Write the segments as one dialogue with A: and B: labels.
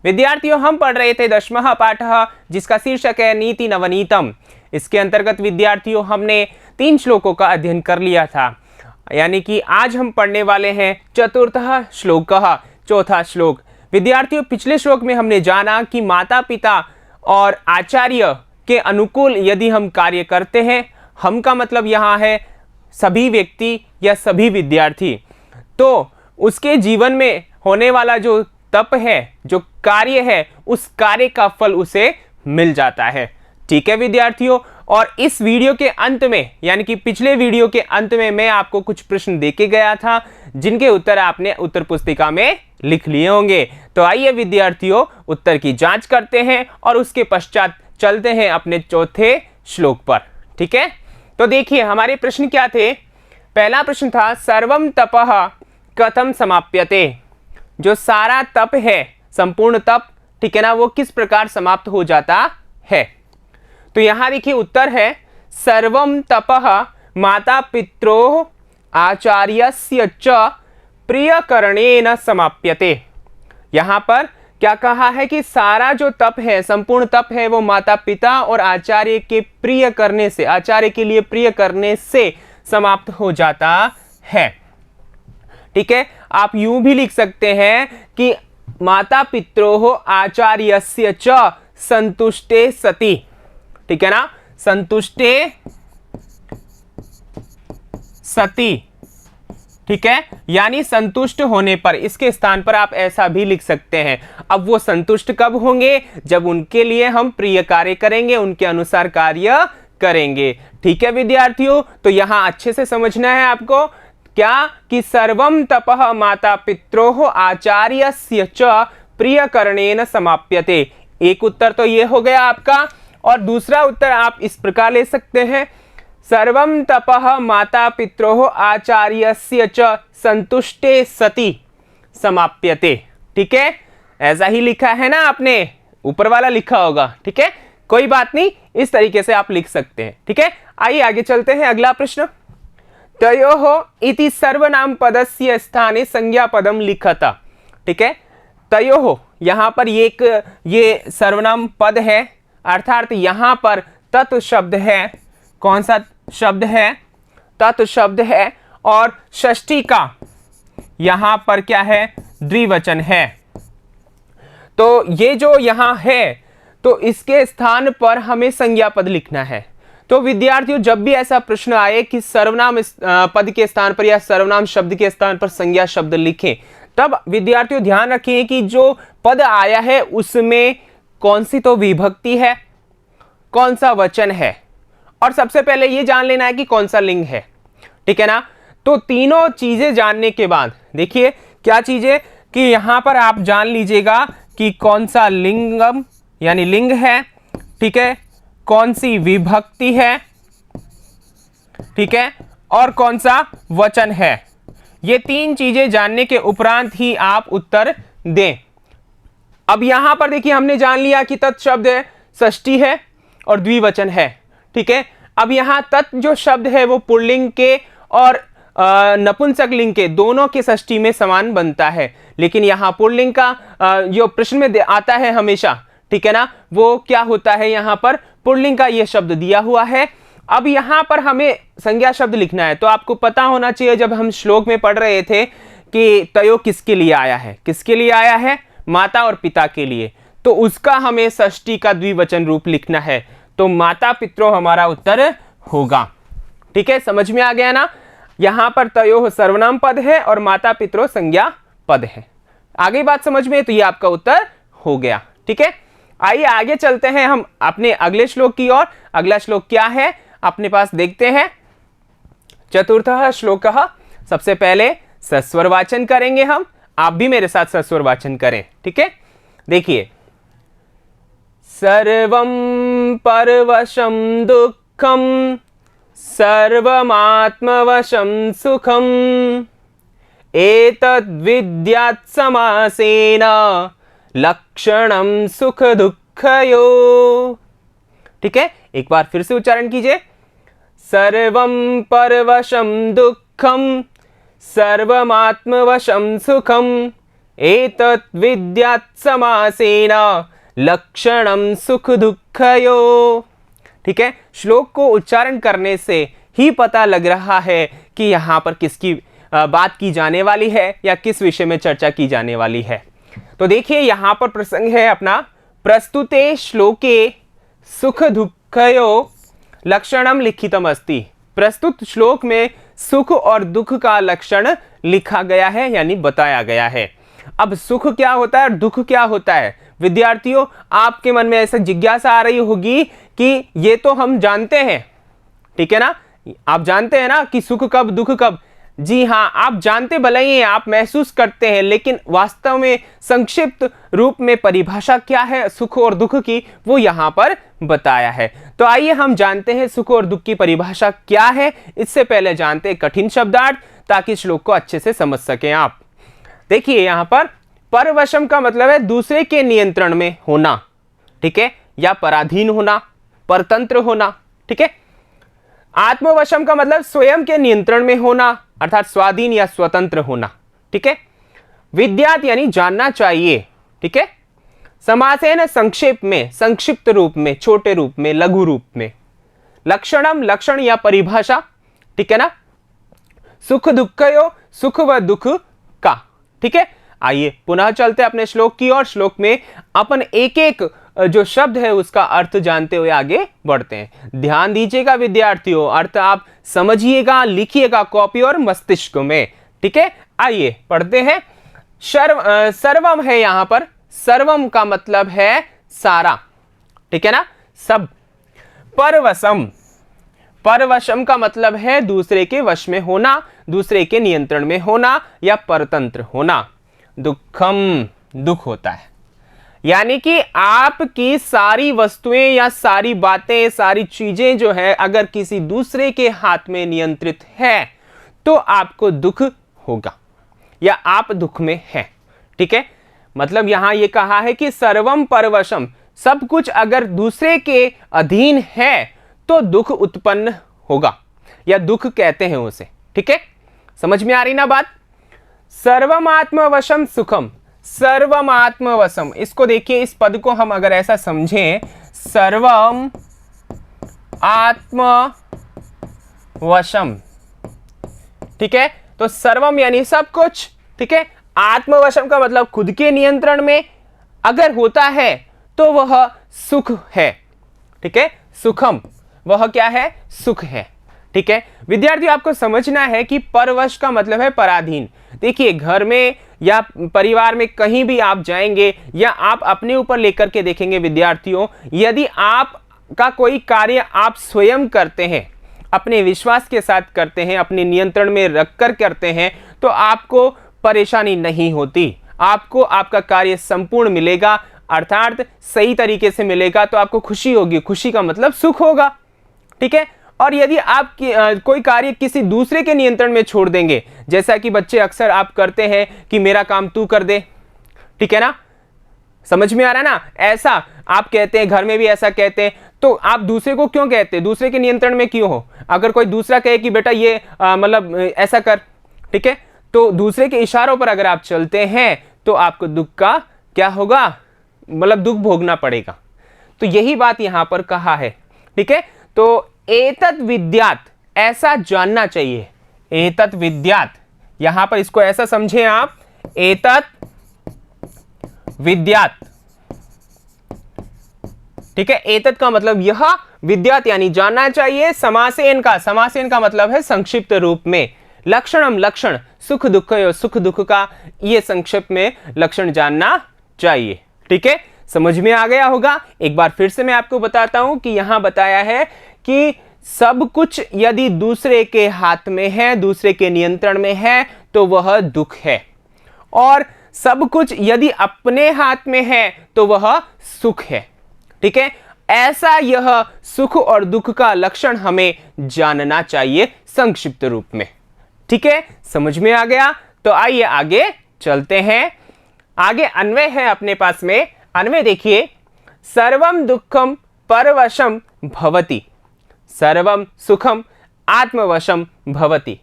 A: विद्यार्थियों, हम पढ़ रहे थे 10वां पाठ जिसका शीर्षक है नीति नवनीतम। इसके अंतर्गत विद्यार्थियों हमने 3 श्लोकों का अध्ययन कर लिया था, यानी कि आज हम पढ़ने वाले हैं चतुर्थः श्लोकः, चौथा श्लोक। विद्यार्थियों, पिछले श्लोक में हमने जाना कि माता पिता और आचार्य के अनुकूल यदि हम कार्य करते हैं, हम का मतलब यहाँ है सभी व्यक्ति या सभी विद्यार्थी, तो उसके जीवन में होने वाला जो तप है, जो कार्य है, उस कार्य का फल उसे मिल जाता है। ठीक है विद्यार्थियों, और इस वीडियो के अंत में, यानी कि पिछले वीडियो के अंत में मैं आपको कुछ प्रश्न देके गया था जिनके उत्तर आपने उत्तर पुस्तिका में लिख लिए होंगे। तो आइए विद्यार्थियों उत्तर की जांच करते हैं और उसके पश्चात चलते हैं अपने चौथे श्लोक पर। ठीक है, तो देखिए हमारे प्रश्न क्या थे। पहला प्रश्न था सर्वम तपः कथम समाप्यते, जो सारा तप है, संपूर्ण तप, ठीक है ना, वो किस प्रकार समाप्त हो जाता है। तो यहां देखिए उत्तर है सर्वम तपः माता पित्रोः आचार्यस्य च प्रियकरणेन समाप्यते। यहां पर क्या कहा है कि सारा जो तप है, संपूर्ण तप है, वो माता पिता और आचार्य के प्रिय करने से, आचार्य के लिए प्रिय करने से समाप्त हो जाता है। ठीक है, आप यूं भी लिख सकते हैं कि माता पित्रोः आचार्यस्य च संतुष्टे सति। ठीक है ना, संतुष्टे सति। ठीक है, यानी संतुष्ट होने पर, इसके स्थान पर आप ऐसा भी लिख सकते हैं। अब वो संतुष्ट कब होंगे? जब उनके लिए हम प्रिय कार्य करेंगे, उनके अनुसार कार्य करेंगे। ठीक है विद्यार्थियों, तो यहां अच्छे से समझना है आपको क्या कि सर्वम तपः माता पित्रोः आचार्यस्य च प्रियकरणेन समाप्यते। एक उत्तर तो ये हो गया आपका, और दूसरा उत्तर आप इस प्रकार ले सकते हैं सर्वम तपः माता पित्रोः आचार्यस्य च संतुष्टे सति समाप्यते। ठीक है, ऐसा ही लिखा है ना आपने, ऊपर वाला लिखा होगा। ठीक है, कोई बात नहीं, इस तरीके से आप लिख सकते हैं। ठीक है, आइए आगे चलते हैं। अगला प्रश्न, तयोः इति सर्वनाम पदस्य स्थाने संज्ञा पदम लिखत। ठीक है, तयोः यहां पर ये सर्वनाम पद है, अर्थात यहां पर तत् शब्द है। कौन सा शब्द है? तत् शब्द है, और षष्ठी का यहां पर क्या है? द्विवचन है। तो ये जो यहां है, तो इसके स्थान पर हमें संज्ञा पद लिखना है। तो विद्यार्थियों, जब भी ऐसा प्रश्न आए कि सर्वनाम पद के स्थान पर या सर्वनाम शब्द के स्थान पर संज्ञा शब्द लिखें, तब विद्यार्थियों ध्यान रखें कि जो पद आया है उसमें कौन सी तो विभक्ति है, कौन सा वचन है, और सबसे पहले ये जान लेना है कि कौन सा लिंग है। ठीक है ना, तो तीनों चीजें जानने के बाद देखिए क्या चीजें कि यहां पर आप जान लीजिएगा कि कौन सा लिंगम यानी लिंग है, ठीक है, कौन सी विभक्ति है, ठीक है, और कौन सा वचन है। ये 3 चीजें जानने के उपरांत ही आप उत्तर दें। अब यहां पर देखिए हमने जान लिया कि तत् शब्द है, षष्ठी है और द्विवचन है। ठीक है, अब यहां तत् जो शब्द है वो पुल्लिंग के और नपुंसक लिंग के दोनों के षष्ठी में समान बनता है, लेकिन यहां पुल्लिंग का जो प्रश्न में आता है हमेशा, ठीक है ना, वो क्या होता है, यहां पर पुल्लिंग का ये शब्द दिया हुआ है। अब यहां पर हमें संज्ञा शब्द लिखना है, तो आपको पता होना चाहिए जब हम श्लोक में पढ़ रहे थे कि तयो किसके लिए आया है, किसके लिए आया है? माता और पिता के लिए, तो उसका हमें षष्ठी का द्विवचन रूप लिखना है, तो माता पित्रों हमारा उत्तर होगा। ठीक है, समझ में आ गया ना। यहां पर तयोः सर्वनाम पद है और माता पित्रों संज्ञा पद है। आगे बात समझ में, तो ये आपका उत्तर हो गया। ठीक है, आइए आगे चलते हैं हम अपने अगले श्लोक की ओर। अगला श्लोक क्या है अपने पास देखते हैं। चतुर्थः श्लोकः, सबसे पहले सस्वर वाचन करेंगे हम, आप भी मेरे साथ सस्वर वाचन करें। ठीक है, देखिए सर्वं परवशं दुःखं सर्वमात्मवशं सुखं एतद्विद्यात् समासेन लक्षणं सुख दुःखयो। ठीक है, एक बार फिर से उच्चारण कीजिए। सर्वं परवशं दुःखं सर्वमात्मवशं सुखं एतत् विद्यात् समासेन लक्षणम सुख दुःखयो। ठीक है, श्लोक को उच्चारण करने से ही पता लग रहा है कि यहां पर किसकी बात की जाने वाली है या किस विषय में चर्चा की जाने वाली है। तो देखिए यहां पर प्रसंग है अपना प्रस्तुते श्लोके सुख दुःखयो लक्षणम लिखितम अस्ति। प्रस्तुत श्लोक में सुख और दुख का लक्षण लिखा गया है यानी बताया गया है। अब सुख क्या होता है और दुख क्या होता है? विद्यार्थियों, आपके मन में ऐसा जिज्ञासा आ रही होगी कि ये तो हम जानते हैं, ठीक है ना, आप जानते हैं ना कि सुख कब दुख कब। जी हाँ, आप जानते भले ही हैं, आप महसूस करते हैं, लेकिन वास्तव में संक्षिप्त रूप में परिभाषा क्या है सुख और दुख की, वो यहां पर बताया है। तो आइए हम जानते हैं सुख और दुख की परिभाषा क्या है। इससे पहले जानते हैं कठिन शब्दार्थ, ताकि श्लोक को अच्छे से समझ सकें आप। देखिए यहां पर परवशम का मतलब है दूसरे के नियंत्रण में होना, ठीक है, या पराधीन होना, परतंत्र होना, ठीक है। आत्मवशम का मतलब स्वयं के नियंत्रण में होना, अर्थात स्वाधीन या स्वतंत्र होना, ठीक है। विद्यात यानी जानना चाहिए, ठीक है। समासेन संक्षेप में, संक्षिप्त रूप में, छोटे रूप में, लघु रूप में। लक्षणम लक्षण या परिभाषा, ठीक है ना। सुख दुःखयो सुख व दुख का, ठीक है। आइए पुनः चलते अपने श्लोक की ओर। श्लोक में अपन एक एक जो शब्द है उसका अर्थ जानते हुए आगे बढ़ते हैं। ध्यान दीजिएगा विद्यार्थियों, अर्थ आप समझिएगा, लिखिएगा कॉपी और मस्तिष्क में, ठीक है। आइए पढ़ते हैं। सर्वम है यहां पर, सर्वम का मतलब है सारा, ठीक है ना, सब। परवशम, परवशम का मतलब है दूसरे के वश में होना, दूसरे के नियंत्रण में होना या परतंत्र होना। दुखम, दुख होता है, यानी कि आपकी सारी वस्तुएं या सारी बातें, सारी चीजें जो है अगर किसी दूसरे के हाथ में नियंत्रित है तो आपको दुख होगा या आप दुख में हैं, ठीक है। मतलब यहां यह कहा है कि सर्वम परवशम, सब कुछ अगर दूसरे के अधीन है तो दुख उत्पन्न होगा या दुख कहते हैं उसे, ठीक है। समझ में आ रही ना बात। सर्वमात्मवशम सुखम, सर्वमात्मवशम, इसको देखिए, इस पद को हम अगर ऐसा समझें, सर्वम आत्मवशम, ठीक है। तो सर्वम यानी सब कुछ, ठीक है। आत्मवशम का मतलब खुद के नियंत्रण में अगर होता है तो वह सुख है, ठीक है। सुखम, वह क्या है? सुख है, ठीक है। विद्यार्थी आपको समझना है कि परवश का मतलब है पराधीन। देखिए घर में या परिवार में कहीं भी आप जाएंगे या आप अपने ऊपर लेकर के देखेंगे विद्यार्थियों, यदि आपका कोई कार्य आप स्वयं करते हैं, अपने विश्वास के साथ करते हैं, अपने नियंत्रण में रखकर करते हैं, तो आपको परेशानी नहीं होती, आपको आपका कार्य संपूर्ण मिलेगा, अर्थात सही तरीके से मिलेगा, तो आपको खुशी होगी। खुशी का मतलब सुख होगा, ठीक है। और यदि आप कोई कार्य किसी दूसरे के नियंत्रण में छोड़ देंगे, जैसा कि बच्चे अक्सर आप करते हैं कि मेरा काम तू कर दे, ठीक है ना, समझ में आ रहा है ना। ऐसा आप कहते हैं, घर में भी ऐसा कहते हैं, तो आप दूसरे को क्यों कहते हैं? दूसरे के नियंत्रण में क्यों हो? अगर कोई दूसरा कहे कि बेटा ये मतलब ऐसा कर, ठीक है, तो दूसरे के इशारों पर अगर आप चलते हैं तो आपको दुख का क्या होगा, मतलब दुख भोगना पड़ेगा। तो यही बात यहां पर कहा है, ठीक है। तो एतत् विद्यात, ऐसा जानना चाहिए। एतत् विद्यात, यहां पर इसको ऐसा समझें आप, एतत् विद्यात, ठीक है। एतत् का मतलब यह, विद्यात यानी जानना चाहिए। समासेन का, समासेन का मतलब है संक्षिप्त रूप में। लक्षणम, लक्षण, सुख दुख, सुख दुख का ये संक्षिप्त में लक्षण जानना चाहिए, ठीक है। समझ में आ गया होगा। एक बार फिर से मैं आपको बताता हूं कि यहां बताया है कि सब कुछ यदि दूसरे के हाथ में है, दूसरे के नियंत्रण में है, तो वह दुख है, और सब कुछ यदि अपने हाथ में है तो वह सुख है, ठीक है। ऐसा यह सुख और दुख का लक्षण हमें जानना चाहिए संक्षिप्त रूप में, ठीक है। समझ में आ गया। तो आइए आगे चलते हैं। आगे अन्वय है अपने पास में। अन्वय देखिए, सर्वम दुःखम परवशम भवति, सर्वम सुखम आत्मवशम भवति,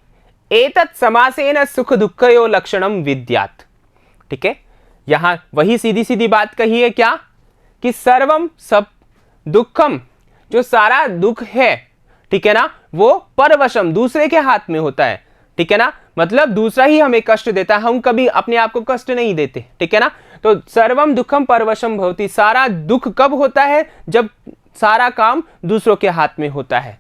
A: एतत् समासेन सुख दुःखयो लक्षणम विद्यात्, ठीक है। यहां वही सीधी सीधी बात कही है क्या, कि सर्वम सब दुखम, जो सारा दुख है, ठीक है ना, वो परवशम दूसरे के हाथ में होता है, ठीक है ना, मतलब दूसरा ही हमें कष्ट देता है, हम कभी अपने आप को कष्ट नहीं देते, ठीक है ना। तो सर्वम दुखम परवशम भवति, सारा दुख कब होता है, जब सारा काम दूसरों के हाथ में होता है।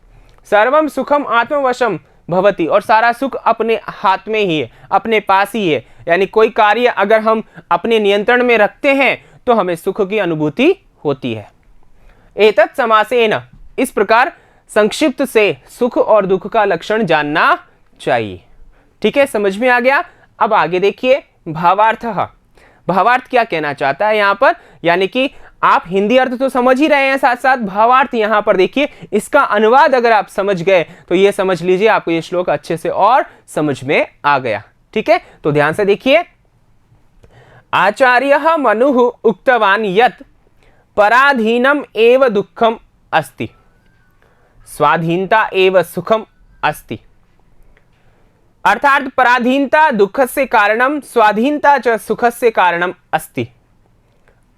A: सर्वम सुखम आत्मवशम भवति, और सारा सुख अपने हाथ में ही है, अपने पास ही है, यानी कोई कार्य अगर हम अपने नियंत्रण में रखते हैं तो हमें सुख की अनुभूति होती है। एतत् समासेन, इस प्रकार संक्षिप्त से सुख और दुख का लक्षण जानना चाहिए। ठीक है, समझ में आ गया। अब आगे देखिए भावार्थ। भावार्थ क्या कहना चाहता है यहां पर, यानी कि आप हिंदी अर्थ तो समझ ही रहे हैं, साथ साथ भावार्थ यहां पर देखिए, इसका अनुवाद अगर आप समझ गए तो ये समझ लीजिए आपको ये श्लोक अच्छे से और समझ में आ गया। ठीक है, तो ध्यान से देखिए, आचार्यः मनुः उक्तवान् यत् पराधीनम एव दुःखम अस्ति, स्वाधीनता एव सुखम अस्ति। अर्थात पराधीनता दुःखस्य कारणम, स्वाधीनता च सुखस्य कारणम अस्ति।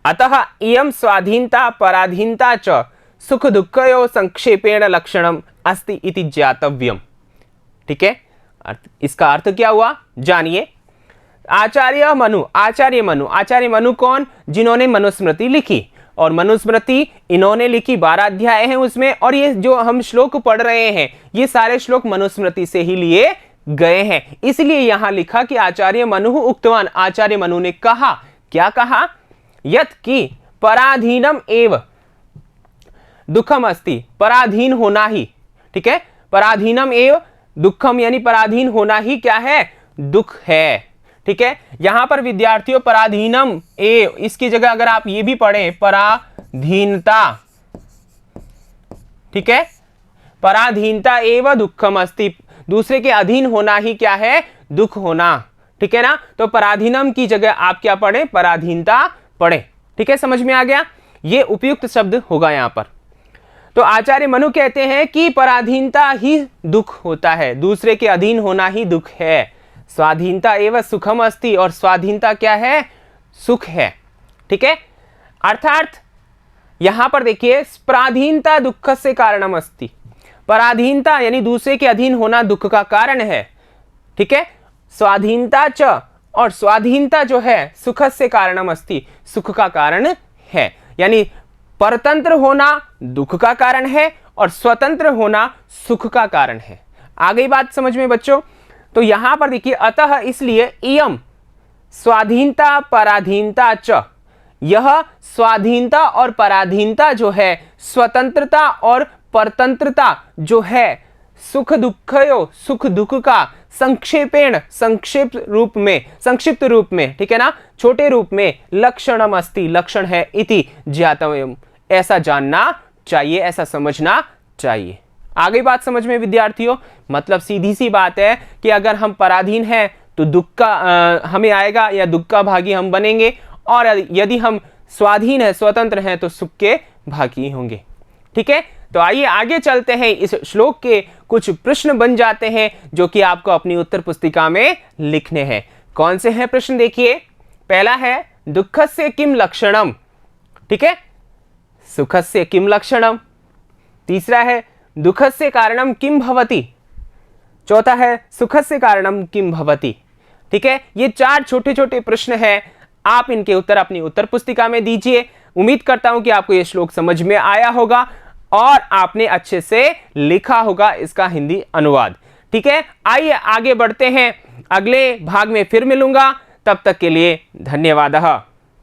A: अतः इयं स्वाधीनता पराधीनता च सुख दुःखयोः संक्षेपेण लक्षणम अस्ति इति ज्ञातव्यम। ठीक है, इसका अर्थ क्या हुआ जानिए। आचार्य मनु, आचार्य मनु कौन, जिन्होंने मनुस्मृति लिखी, और मनुस्मृति इन्होंने लिखी, 12 अध्याय हैं उसमें, और ये जो हम श्लोक पढ़ रहे हैं ये सारे श्लोक मनुस्मृति से ही लिए गए हैं। इसलिए यहां लिखा कि आचार्य मनु उक्तवान, आचार्य मनु ने कहा, क्या कहा, यत् कि पराधीनम एव दुखम अस्ति, पराधीन होना ही, ठीक है, पराधीनम एव दुखम, यानी पराधीन होना ही क्या है, दुख है। ठीक है, यहां पर विद्यार्थियों पराधीनम एव, इसकी जगह अगर आप ये भी पढ़ें पराधीनता, ठीक है, पराधीनता एव दुखम अस्ति, दूसरे के अधीन होना ही क्या है, दुख होना। ठीक है ना, तो पराधीनम की जगह आप क्या पढ़े, पराधीनता पढ़े। ठीक है, समझ में आ गया, ये उपयुक्त शब्द होगा यहां पर। तो आचार्य मनु कहते हैं कि पराधीनता ही दुख होता है, दूसरे के अधीन होना ही दुख है। स्वाधीनता एवं सुखम अस्ति, और स्वाधीनता क्या है, सुख है। ठीक है, अर्थात यहां पर देखिए पराधीनता दुख से कारणम अस्ति, पराधीनता यानी दूसरे के अधीन होना दुख का कारण है। ठीक है, स्वाधीनता च, और स्वाधीनता जो है सुख से कारणम अस्ति, सुख का कारण है, यानी परतंत्र होना दुख का कारण है और स्वतंत्र होना सुख का कारण है। आ गई बात समझ में बच्चों। तो यहां पर देखिए, अतः इसलिए इयम स्वाधीनता पराधीनता च, यह स्वाधीनता और पराधीनता जो है, स्वतंत्रता और परतंत्रता जो है, सुख दुःखयो, सुख दुख का संक्षेपेण, संक्षिप्त रूप में, ठीक है ना, छोटे रूप में, लक्षणम अस्ति, लक्षण है, इति ज्ञातव्यम, ऐसा जानना चाहिए, ऐसा समझना चाहिए। आ गई बात समझ में विद्यार्थियों। मतलब सीधी सी बात है कि अगर हम पराधीन हैं तो दुख का हमें आएगा, या दुख का भागी हम बनेंगे, और यदि हम स्वाधीन है, स्वतंत्र हैं, तो सुख के भागी होंगे। ठीक है, तो आइए आगे चलते हैं। इस श्लोक के कुछ प्रश्न बन जाते हैं जो कि आपको अपनी उत्तर पुस्तिका में लिखने हैं। कौन से हैं प्रश्न देखिए। पहला है दुःखस्य किम लक्षणम, ठीक है, सुखस्य किम लक्षणम। तीसरा है दुःखस्य कारणम किम भवति। चौथा है सुखस्य कारणम किम भवति। ठीक है, ये 4 छोटे छोटे प्रश्न हैं, आप इनके उत्तर अपनी उत्तर पुस्तिका में दीजिए। उम्मीद करता हूं कि आपको ये श्लोक समझ में आया होगा और आपने अच्छे से लिखा होगा इसका हिंदी अनुवाद। ठीक है, आइए आगे बढ़ते हैं, अगले भाग में फिर मिलूंगा, तब तक के लिए धन्यवाद।